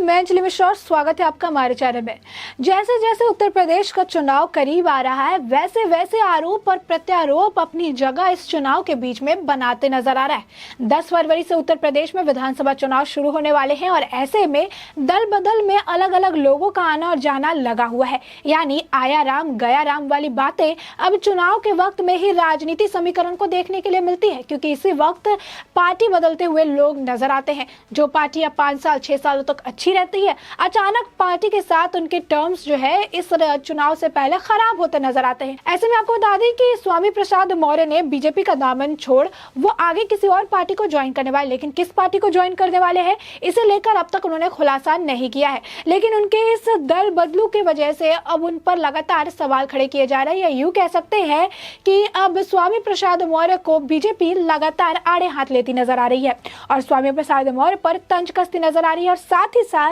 मैं अंजलि मिश्रा और स्वागत है आपका हमारे चैनल में। जैसे जैसे उत्तर प्रदेश का चुनाव करीब आ रहा है, वैसे वैसे आरोप और प्रत्यारोप अपनी जगह इस चुनाव के बीच में बनाते नजर आ रहा है। 10 फरवरी से उत्तर प्रदेश में विधानसभा चुनाव शुरू होने वाले हैं और ऐसे में दल बदल में अलग अलग लोगों का आना और जाना लगा हुआ है। यानी आया राम गया राम वाली बातें अब चुनाव के वक्त में ही राजनीति समीकरण को देखने के लिए मिलती है, क्योंकि इसी वक्त पार्टी बदलते हुए लोग नजर आते हैं। जो पार्टियां 5 साल 6 सालों तक अच्छी रहती है, अचानक पार्टी के साथ उनके टर्म्स जो है इस चुनाव से पहले खराब होते नजर आते हैं। ऐसे में आपको बता दें कि स्वामी प्रसाद मौर्य ने बीजेपी का दामन छोड़ वो आगे किसी और पार्टी को ज्वाइन करने वाले, लेकिन किस पार्टी को ज्वाइन करने वाले हैं इसे लेकर अब तक उन्होंने खुलासा नहीं किया है। लेकिन उनके इस दल बदलू की वजह से अब उन पर लगातार सवाल खड़े किए जा रहे हैं, या यूं कह सकते हैं कि अब स्वामी प्रसाद मौर्य को बीजेपी लगातार आड़े हाथ लेती नजर आ रही है और स्वामी प्रसाद मौर्य पर तंज कसती नजर आ रही है। और साथ ही साथ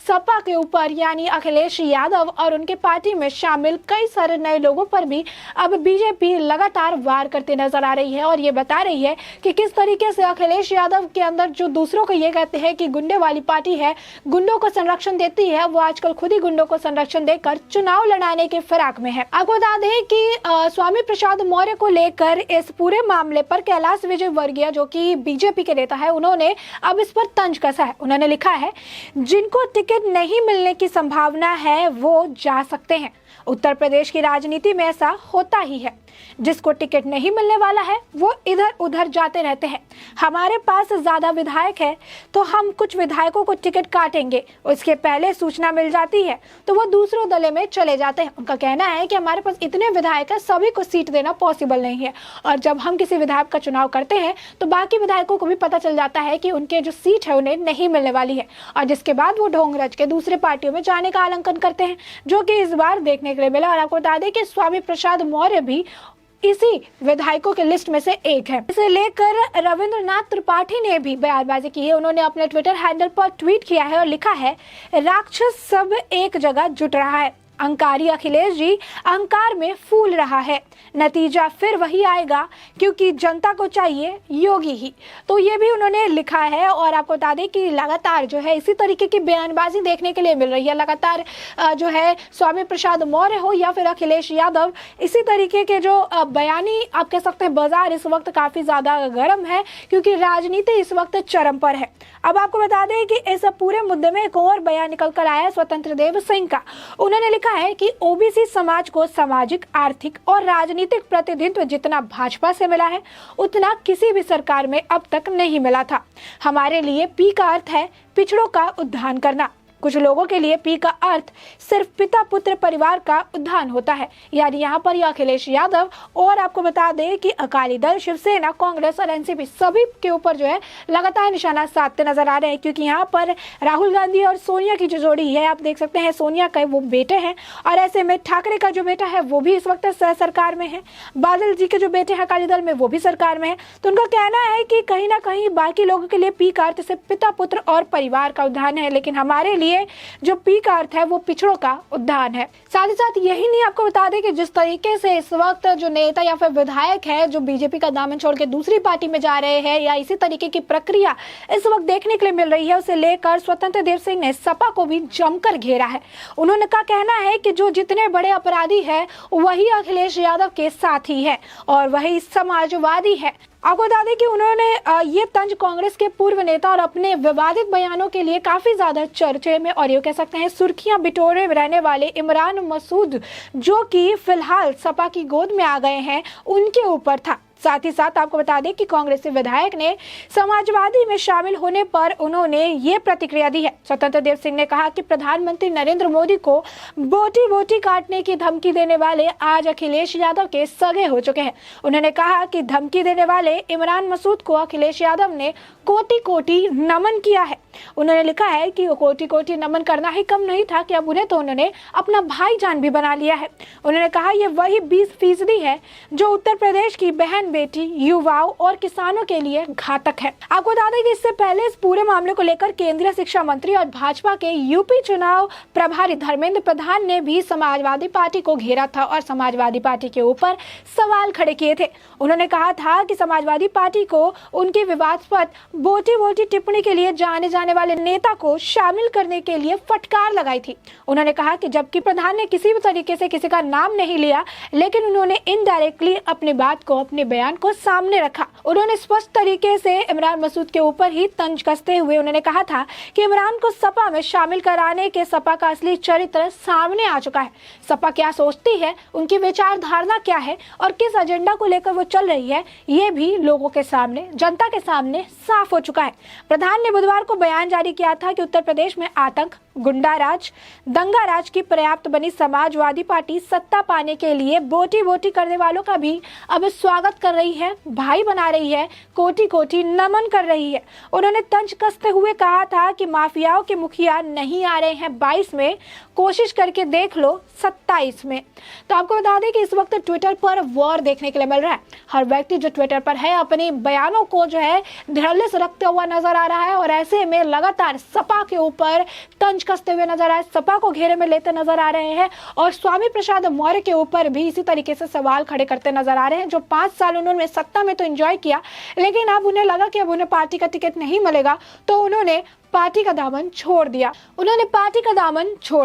सपा के ऊपर यानी अखिलेश यादव और उनके पार्टी में शामिल कई सारे नए लोगों पर भी अब बीजेपी लगातार वार करती नजर आ रही है और ये बता रही है कि किस तरीके से अखिलेश यादव के अंदर जो दूसरों को ये कहते हैं कि गुंडे वाली पार्टी है, गुंडों को संरक्षण देती है, वो आजकल खुद ही गुंडों को संरक्षण देकर चुनाव लड़ाने के फिराक में है। आपको बता दें कि स्वामी प्रसाद मौर्य को लेकर इस पूरे मामले पर कैलाश विजयवर्गीय जो कि बीजेपी के नेता है, उन्होंने अब इस पर तंज कसा है। उन्होंने लिखा है, जिनको टिकट नहीं मिलने की संभावना है वो जा सकते हैं। उत्तर प्रदेश की राजनीति में ऐसा होता ही है, जिसको टिकट नहीं मिलने वाला है वो इधर उधर जाते रहते हैं। हमारे पास ज्यादा विधायक है तो हम कुछ विधायकों को टिकट काटेंगे, उसके पहले सूचना मिल जाती है तो वो दूसरों दले में चले जाते हैं। उनका कहना है कि हमारे पास इतने विधायक है, सभी को सीट देना पॉसिबल नहीं है और जब हम किसी विधायक का चुनाव करते हैं तो बाकी विधायकों को भी पता चल जाता है कि उनके जो सीट है उन्हें नहीं मिलने वाली है और जिसके बाद वो ढोंग रच के दूसरे पार्टियों में जाने का आलंकन करते हैं, जो कि इस बार देखने के लिए मिला। और आपको बता दें कि स्वामी प्रसाद मौर्य भी इसी विधायकों के लिस्ट में से एक है। इसे लेकर रविंद्रनाथ त्रिपाठी ने भी बयानबाजी की है। उन्होंने अपने ट्विटर हैंडल पर ट्वीट किया है और लिखा है, राक्षस सब एक जगह जुट रहा है, अहंकारी अखिलेश जी अहंकार में फूल रहा है, नतीजा फिर वही आएगा क्योंकि जनता को चाहिए योगी ही। तो ये भी उन्होंने लिखा है और आपको बता दें कि लगातार जो है इसी तरीके की बयानबाजी देखने के लिए मिल रही है। लगातार जो है स्वामी प्रसाद मौर्य हो या फिर अखिलेश यादव, इसी तरीके के जो बयानी आप कह सकते हैं बाजार इस वक्त काफी ज्यादा गर्म है, क्योंकि राजनीति इस वक्त चरम पर है। अब आपको बता दें कि इस पूरे मुद्दे में एक और बयान निकल कर आया है स्वतंत्र देव सिंह का। उन्होंने लिखा है कि ओबीसी समाज को सामाजिक, आर्थिक और राजनीतिक प्रतिनिधित्व जितना भाजपा से मिला है उतना किसी भी सरकार में अब तक नहीं मिला था। हमारे लिए पी का अर्थ है पिछड़ों का उद्धार करना। कुछ लोगों के लिए पी का अर्थ सिर्फ पिता पुत्र परिवार का उद्धार होता है। यानी यहाँ पर यह अखिलेश यादव और आपको बता दें कि अकाली दल, शिवसेना, कांग्रेस और एनसीपी सभी के ऊपर जो है लगातार निशाना साधते नजर आ रहे हैं, क्योंकि यहाँ पर राहुल गांधी और सोनिया की जो जोड़ी है, आप देख सकते हैं सोनिया के वो बेटे हैं और ऐसे में ठाकरे का जो बेटा है वो भी इस वक्त सरकार में है, बादल जी के जो बेटे हैं अकाली दल में वो भी सरकार में है। तो उनका कहना है कि कहीं ना कहीं बाकी लोगों के लिए पी का अर्थ सिर्फ पिता पुत्र और परिवार का उद्धार है, लेकिन हमारे लिए जो पी का अर्थ है वो पिछड़ों का उद्धार है। साथ ही साथ यही नहीं, आपको बता दें कि जिस तरीके से इस वक्त जो नेता या फिर विधायक है जो बीजेपी का दामन छोड़ के दूसरी पार्टी में जा रहे हैं या इसी तरीके की प्रक्रिया इस वक्त देखने के लिए मिल रही है, उसे लेकर स्वतंत्र देव सिंह ने सपा को भी जमकर घेरा है। उन्होंने का कहना है कि जो जितने बड़े अपराधी है वही अखिलेश यादव के साथी है और वही समाजवादी है। आपको बता दें कि उन्होंने ये तंज कांग्रेस के पूर्व नेता और अपने विवादित बयानों के लिए काफी ज्यादा चर्चे में और ये कह सकते हैं सुर्खियां बिटोरे रहने वाले इमरान मसूद, जो कि फिलहाल सपा की गोद में आ गए हैं, उनके ऊपर था। साथ ही साथ आपको बता दें कि कांग्रेसी विधायक ने समाजवादी में शामिल होने पर उन्होंने ये प्रतिक्रिया दी है। स्वतंत्र देव सिंह ने कहा कि प्रधानमंत्री नरेंद्र मोदी को बोटी बोटी काटने की धमकी देने वाले आज अखिलेश यादव के सगे हो चुके हैं। उन्होंने कहा कि धमकी देने वाले इमरान मसूद को अखिलेश यादव ने कोटि कोटि नमन किया है। उन्होंने लिखा है कि कोटि कोटि नमन करना ही कम नहीं था कि अब उन्हें तो उन्होंने अपना भाईजान भी बना लिया है। उन्होंने कहा ये वही 20% है जो उत्तर प्रदेश की बहन बहन बेटी, युवाओं और किसानों के लिए घातक है। आपको बता दें कि इससे पहले इस पूरे मामले को लेकर केंद्रीय शिक्षा मंत्री और भाजपा के यूपी चुनाव प्रभारी धर्मेंद्र प्रधान ने भी समाजवादी पार्टी को घेरा था और समाजवादी पार्टी के ऊपर सवाल खड़े किए थे। उन्होंने कहा था कि समाजवादी पार्टी को उनकी विवादास्पद बोटी टिप्पणी के लिए जाने वाले नेता को शामिल करने के लिए फटकार लगाई थी। उन्होंने कहा कि जबकि प्रधान ने किसी भी तरीके से किसी का नाम नहीं लिया, लेकिन उन्होंने इनडायरेक्टली अपनी बात को, अपने बयान को सामने रखा। उन्होंने स्पष्ट तरीके से इमरान मसूद के ऊपर ही तंज कसते हुए उन्होंने कहा था कि इमरान को सपा में शामिल कराने के सपा का असली चरित्र सामने आ चुका है। सपा क्या सोचती है, उनकी विचारधारा क्या है और किस एजेंडा को लेकर वो चल रही है, ये भी लोगों के सामने, जनता के सामने साफ हो चुका है। प्रधान ने बुधवार को बयान जारी किया था कि उत्तर प्रदेश में आतंक, गुंडाराज, दंगाराज की पर्याप्त बनी समाजवादी पार्टी सत्ता पाने के लिए बोटी करने वालों का भी अब स्वागत कर रही है, भाई बना रही है, कोटि नमन कर रही है। उन्होंने तंज कसते हुए कहा था कि माफियाओं के मुखिया नहीं आ रहे हैं 22 में, कोशिश करके देख लो 27 में। तो आपको बता दें कि इस वक्त ट्विटर पर वॉर देखने के लिए मिल रहा है। हर व्यक्ति जो ट्विटर पर है अपने बयानों को जो है धड़ल्ले से रखते हुआ नजर आ रहा है और ऐसे में लगातार सपा के ऊपर तंज कसते हुए नजर आए, सपा को घेरे में लेते नजर आ रहे हैं और स्वामी प्रसाद मौर्य के ऊपर भी इसी तरीके से सवाल खड़े करते नजर आ रहे हैं। जो 5 साल उन्होंने सत्ता में तो एंजॉय किया, लेकिन अब उन्हें लगा कि अब उन्हें पार्टी का टिकट नहीं मिलेगा तो उन्होंने पार्टी का दामन छोड़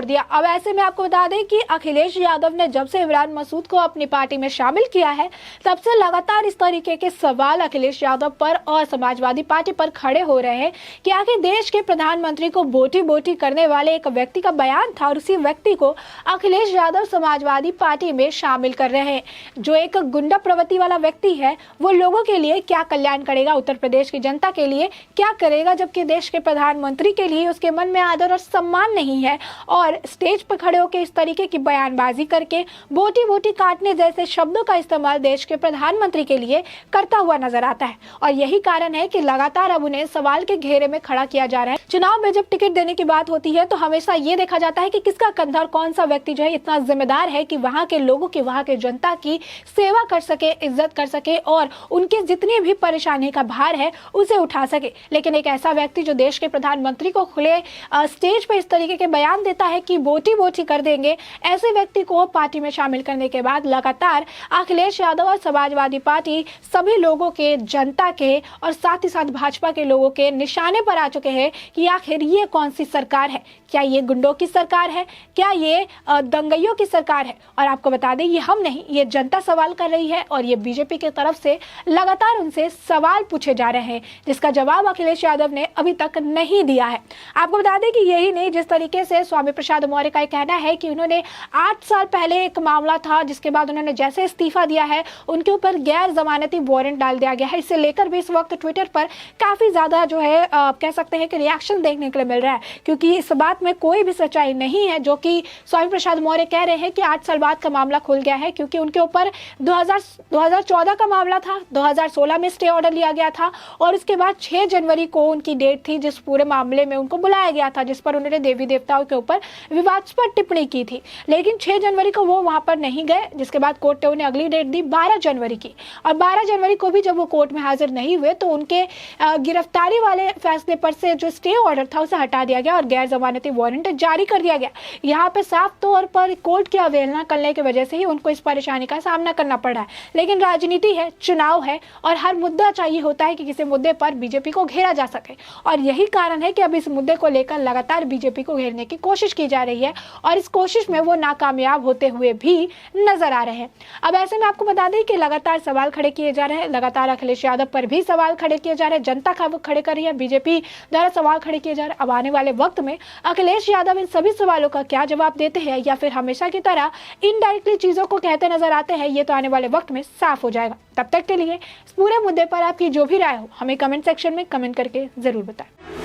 दिया। अब ऐसे में आपको बता दें कि अखिलेश यादव ने जब से इमरान मसूद को अपनी पार्टी में शामिल किया है, तब से लगातार इस तरीके के सवाल अखिलेश यादव पर और समाजवादी पार्टी पर खड़े हो रहे हैं कि आखिर देश के प्रधानमंत्री को बोटी करने वाले एक व्यक्ति का बयान था और उसी व्यक्ति को अखिलेश यादव समाजवादी पार्टी में शामिल कर रहे हैं। जो एक गुंडा प्रवृत्ति वाला व्यक्ति है, वो लोगों के लिए क्या कल्याण करेगा, उत्तर प्रदेश की जनता के लिए क्या करेगा, जबकि देश के प्रधानमंत्री के लिए उसके मन में आदर और सम्मान नहीं है और स्टेज पर खड़े होकर इस तरीके की बयानबाजी करके बोटी काटने जैसे शब्दों का इस्तेमाल देश के प्रधानमंत्री के लिए करता हुआ नजर आता है। और यही कारण है कि लगातार अब उन्हें सवाल के घेरे में खड़ा किया जा रहा है। चुनाव में जब टिकट देने की बात होती है तो हमेशा ये देखा जाता है कि किसका कंधा और कौन सा व्यक्ति जो है इतना जिम्मेदार है कि वहां के लोगों की, वहां के जनता की सेवा कर सके, इज्जत कर सके और उनकी जितनी भी परेशानी का भार है उसे उठा सके। लेकिन एक ऐसा व्यक्ति जो देश के प्रधानमंत्री को खुले स्टेज पे इस तरीके के बयान देता है कि बोटी कर देंगे, ऐसे व्यक्ति को पार्टी में शामिल करने के बाद लगातार अखिलेश यादव और समाजवादी पार्टी सभी लोगों के, जनता के और साथ ही साथ भाजपा के लोगों के निशाने पर आ चुके हैं कि आखिर ये कौन सी सरकार है। क्या ये गुंडों की सरकार है, क्या ये दंगइयों की सरकार है? और आपको बता दें, ये हम नहीं, ये जनता सवाल कर रही है और ये बीजेपी की तरफ से लगातार उनसे सवाल पूछे जा रहे हैं, जिसका जवाब अखिलेश यादव ने अभी तक नहीं दिया है। आपको बता दें कि यही नहीं, जिस तरीके से स्वामी प्रसाद मौर्य का कहना है कि उन्होंने 8 साल पहले एक मामला था जिसके बाद उन्होंने जैसे इस्तीफा दिया है उनके ऊपर गैर जमानती वारंट डाल दिया गया है। इसे लेकर भी इस वक्त ट्विटर पर काफी ज्यादा जो है कह सकते हैं कि रिएक्शन देखने को मिल रहा है, क्योंकि इस बात में कोई भी सच्चाई नहीं है जो कि स्वामी प्रसाद मौर्य कह रहे हैं कि 8 साल बाद का मामला खुल गया है, क्योंकि उनके ऊपर 2014 का मामला था, 2016 में स्टे ऑर्डर लिया गया था और उसके बाद 6 जनवरी को उनकी डेट थी जिस पूरे मामले में उनको बुलाया गया था, जिस पर उन्होंने देवी देवताओं के ऊपर विवादास्पद टिप्पणी की थी। लेकिन 6 जनवरी को वो वहां पर नहीं गए, जिसके बाद कोर्ट ने उन्हें अगली डेट दी 12 जनवरी की। और 12 जनवरी को भी जब वो कोर्ट में हाजिर नहीं हुए तो उनके गिरफ्तारी वाले फैसले पर से जो स्टे ऑर्डर था उसे हटा दिया गया और गैर जमानती वारंट जारी कर दिया गया। यहाँ पे साफ तौर पर कोर्ट की अवहेलना करने की वजह से ही उनको इस परेशानी का सामना करना पड़ रहा है। लेकिन राजनीति है, चुनाव है और हर मुद्दा चाहिए होता है कि किसी मुद्दे पर बीजेपी को घेरा जा सके और यही कारण है कि अब इस मुद्दे को लेकर लगातार बीजेपी को घेरने की कोशिश की जा रही है और इस कोशिश में वो नाकामयाब होते हुए भी नजर आ रहे हैं। अब ऐसे में आपको बता दें कि लगातार सवाल खड़े किए जा रहे हैं, लगातार अखिलेश यादव पर भी सवाल खड़े किए जा रहे हैं, जनता खड़े कर रही है, बीजेपी द्वारा सवाल खड़े किए जा रहे हैं। अब आने वाले वक्त में अखिलेश यादव इन सभी सवालों का क्या जवाब देते हैं या फिर हमेशा की तरह इनडायरेक्टली चीजों को कहते नजर आते हैं, ये तो आने वाले वक्त में साफ हो जाएगा। तब तक के लिए इस पूरे मुद्दे पर आपकी जो भी राय हो हमें कमेंट सेक्शन में कमेंट करके जरूर बताएं।